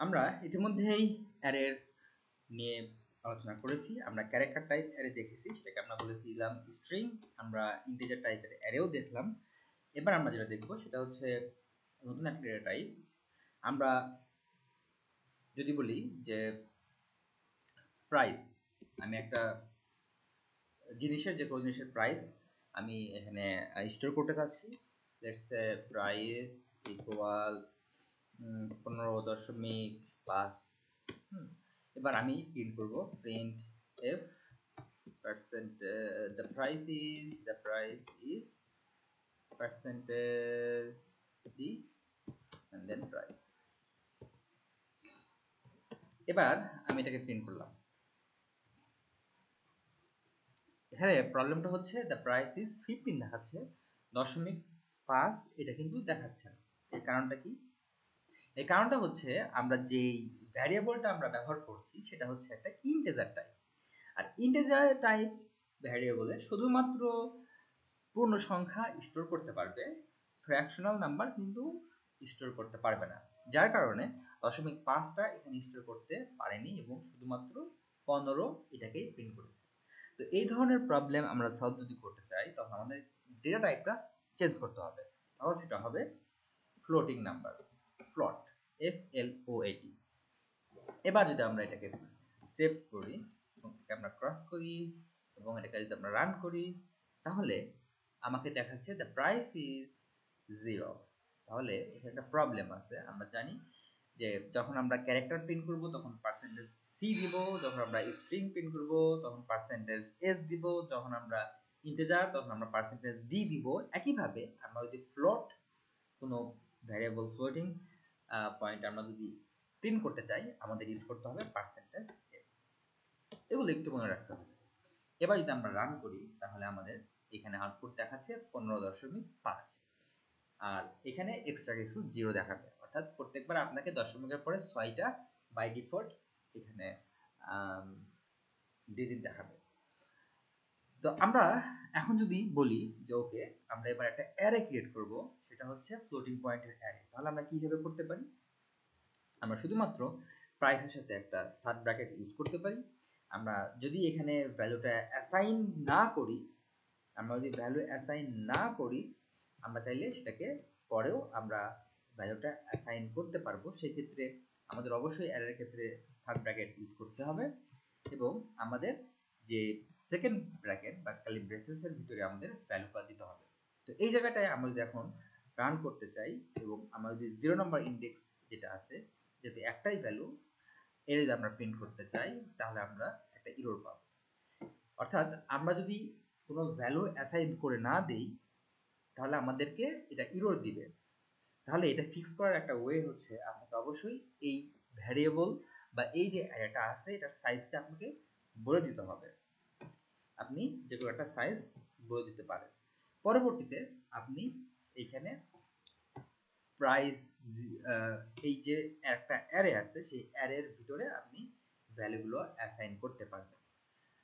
আমরা ইতিমধ্যেই অ্যারের নিয়ে আলোচনা করেছি। আমরা ক্যারেক্টার টাইপ অ্যারে দেখেছি, সেটাকে আমরা বলেছিলাম স্ট্রিং। আমরা ইন্টিজার টাইপের অ্যারেও দেখলাম। এবার আমরা যেটা দেখব সেটা হচ্ছে নতুন একটা ডেটা টাইপ। আমরা যদি বলি যে প্রাইস, আমি একটা জিনিসের, যে কোনো জিনিসের প্রাইস আমি এখানে স্টোর করতে চাচ্ছি। Let's say price equal 15.5। এবার আমি প্রিন্ট করব print F percent the price is percentage d and then price। এবার আমি এটাকে প্রিন্ট করলাম। এখানে প্রবলেমটা হচ্ছে দ্য প্রাইস ইজ 15 দেখাচ্ছে, 0.5 এটা কিন্তু দেখাচ্ছে না। এর কারণটা কি? এই কারণটা হচ্ছে আমরা যেই ভ্যারিয়েবলটা আমরা ব্যবহার করছি সেটা হচ্ছে একটা ইন্টিজার টাইপ। আর ইন্টিজার টাইপ ভ্যারিয়েবলে শুধুমাত্র পূর্ণ সংখ্যা স্টোর করতে পারবে, ফ্র্যাকশনাল নাম্বার কিন্তু স্টোর করতে পারবে না। যার কারণে 0.5টা এখানে স্টোর করতে পারেনি এবং শুধুমাত্র 15 এটাকেই প্রিন্ট করেছে। তো এই ধরনের প্রবলেম আমরা সলভ যদি করতে চাই তখন আমাদের ডেটা টাইপটা চেঞ্জ করতে হবে। তাহলে সেটা হবে ফ্লোটিং নাম্বার, ফ্লট, FLOAT। এবার যদি আমরা এটাকে সেভ করি এবং আমরা ক্রস করি এবং এটাকে যদি আমরা রান করি, তাহলে আমাকে দেখাচ্ছে দ্য প্রাইস ইজ 0। তাহলে এখানে একটা প্রবলেম আছে। আমরা জানি যে যখন আমরা ক্যারেক্টার প্রিন্ট করব তখন পার্সেন্টেজ সি দিব, যখন আমরা স্ট্রিং প্রিন্ট করব তখন পার্সেন্টেজ এস দিব, যখন আমরা ইন্টিজার তখন আমরা পার্সেন্টেজ ডি দিব। একইভাবে আমরা যদি ফ্লোট, কোনো ভ্যারিয়েবল ফ্লোটিং পয়েন্ট আমরা যদি প্রিন্ট করতে চাই আমাদের ইউজ করতে হবে পার্সেন্টেজ এফ। এগুলো একটু মনে রাখতে হবে। এবার যদি আমরা রান করি তাহলে আমাদের এখানে আউটপুট দেখাচ্ছে 15.5, আর এখানে এক্সট্রা কিছু 0 দেখাবে। অর্থাৎ প্রত্যেকবার আপনাকে দশমিকের পরে 6টা বাই ডিফল্ট এখানে ডিজিট দেখাবে। তো আমরা এখন যদি বলি যে ওকে আমরা এবার একটা অ্যারে ক্রিয়েট করব, সেটা হচ্ছে ফ্লোটিং পয়েন্টের অ্যারে, তাহলে আমরা কিভাবে করতে পারি? আমরা শুধুমাত্র প্রাইসের সাথে একটা থার্ড ব্র্যাকেট ইউজ করতে পারি। আমরা যদি এখানে ভ্যালুটা অ্যাসাইন না করি, আমরা চাইলে সেটাকে পরেও আমরা ভ্যালুটা অ্যাসাইন করতে পারবো। সেক্ষেত্রে আমাদের অবশ্যই অ্যারের ক্ষেত্রে থার্ড ব্র্যাকেট ইউজ করতে হবে এবং আমাদের যে সেকেন্ড ব্র্যাকেট বা কালি ব্রেসেসের ভিতরে আমাদের ভ্যালুটা দিতে হবে। তো এই জায়গাটায় আমরা যদি এখন রান করতে চাই এবং আমরা যদি 0 নম্বর ইন্ডেক্স যেটা আছে, যেহেতু একটাই ভ্যালু, এর যদি আমরা প্রিন্ট করতে চাই তাহলে আমরা একটা ইরর পাবো। অর্থাৎ আমরা যদি কোনো ভ্যালু অ্যাসাইন করে না দেই তাহলে আমাদেরকে এটা ইরর দিবে। তাহলে এটা ফিক্স করার একটা ওয়ে হচ্ছে আপনাকে অবশ্যই এই ভ্যারিয়েবল বা এই যে অ্যারেটা আছে এটার সাইজকে আপনাকে বলে দিতে হবে। আপনি যে কোনো একটা সাইজ বলে দিতে পারেন। পরবর্তীতে আপনি এইখানে প্রাইস, এই যে একটা অ্যারে আছে সেই অ্যারের ভিতরে আপনি ভ্যালুগুলো অ্যাসাইন করতে পারবেন।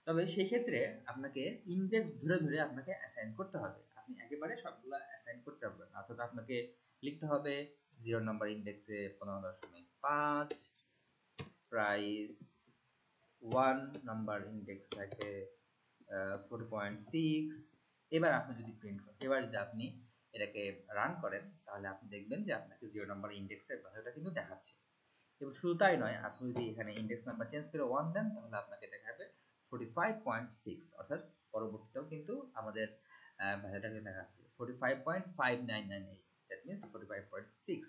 তবে সেই ক্ষেত্রে আপনাকে ইন্ডেক্স ধরে ধরে আপনাকে অ্যাসাইন করতে হবে। আপনি একেবারে সবগুলো অ্যাসাইন করতে পারবেন না। অর্থাৎ আপনাকে লিখতে হবে 0 নম্বর ইন্ডেক্সে 15.5, প্রাইস 1 নাম্বার ইন্ডেক্স থাকে 4.6। এবার আপনি যদি আপনি এটাকে রান করেন তাহলে আপনি দেখবেন যে আপনাকে 0 নম্বর ইন্ডেক্সের ভ্যালুটা কিন্তু দেখাচ্ছে। এবং শুধু তাই নয়, আপনি যদি এখানে ইন্ডেক্স নাম্বার চেঞ্জ করে 1 দেন তাহলে আপনাকে দেখাবে 45.6। অর্থাৎ পরবর্তীতেও কিন্তু আমাদের ভ্যালুটাকে দেখাচ্ছে 45.5998, দ্যাট মিনস 45.6।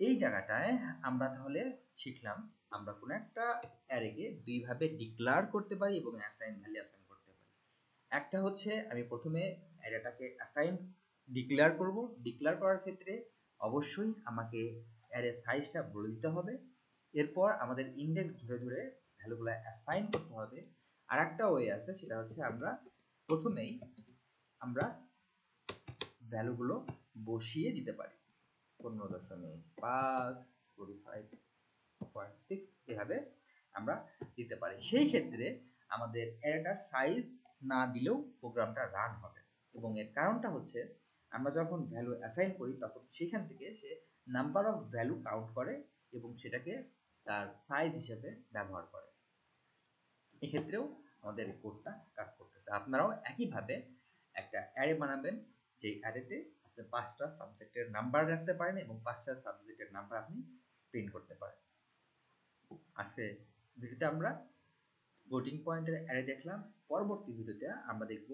এই জায়গাটায় আমরা তাহলে শিখলাম আমরা কোনো একটা অ্যারেকে দুইভাবে ডিক্লার করতে পারি এবং অ্যাসাইন ভ্যালু অ্যাসাইন করতে পারি। একটা হচ্ছে আমি প্রথমে অ্যারেটাকে অ্যাসাইন ডিক্লেয়ার করব। ডিক্লেয়ার করার ক্ষেত্রে অবশ্যই আমাকে অ্যারে সাইজটা বলে দিতে হবে। এরপর আমাদের ইন্ডেক্স ধরে ধরে ভ্যালুগুলো অ্যাসাইন করতে হবে। আর একটা ওয়ে আছে, সেটা হচ্ছে আমরা প্রথমেই ভ্যালুগুলো বসিয়ে দিতে পারি 15.5, 45.6 এভাবে আমরা দিতে পারি। সেই ক্ষেত্রে আমাদের অ্যারেটার সাইজ না দিলেও প্রোগ্রামটা রান হবে। এবং এর কারণটা হচ্ছে আমরা যখন ভ্যালু অ্যাসাইন করি তখন সেখান থেকে সে নাম্বার অফ ভ্যালু কাউন্ট করে এবং সেটাকে তার সাইজ হিসেবে ব্যবহার করে। এক্ষেত্রেও আমাদের এই কোডটা কাজ করতেছে। আপনারাও একইভাবে একটা অ্যারে বানাবেন, যেই অ্যারেতে আপনি 5টা সাবজেক্টের নাম্বার রাখতে পারেন এবং 5টা সাবজেক্টের নাম্বার আপনি প্রিন্ট করতে পারেন। আজকে ভিডিওতে আমরা ফ্লোটিং পয়েন্টের অ্যারে দেখলাম। পরবর্তী ভিডিওতে আমরা দেখব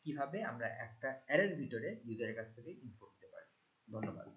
কিভাবে আমরা একটা অ্যারের ভিতরে ইউজারের কাছ থেকে ইনপুট নিতে পারি। ধন্যবাদ।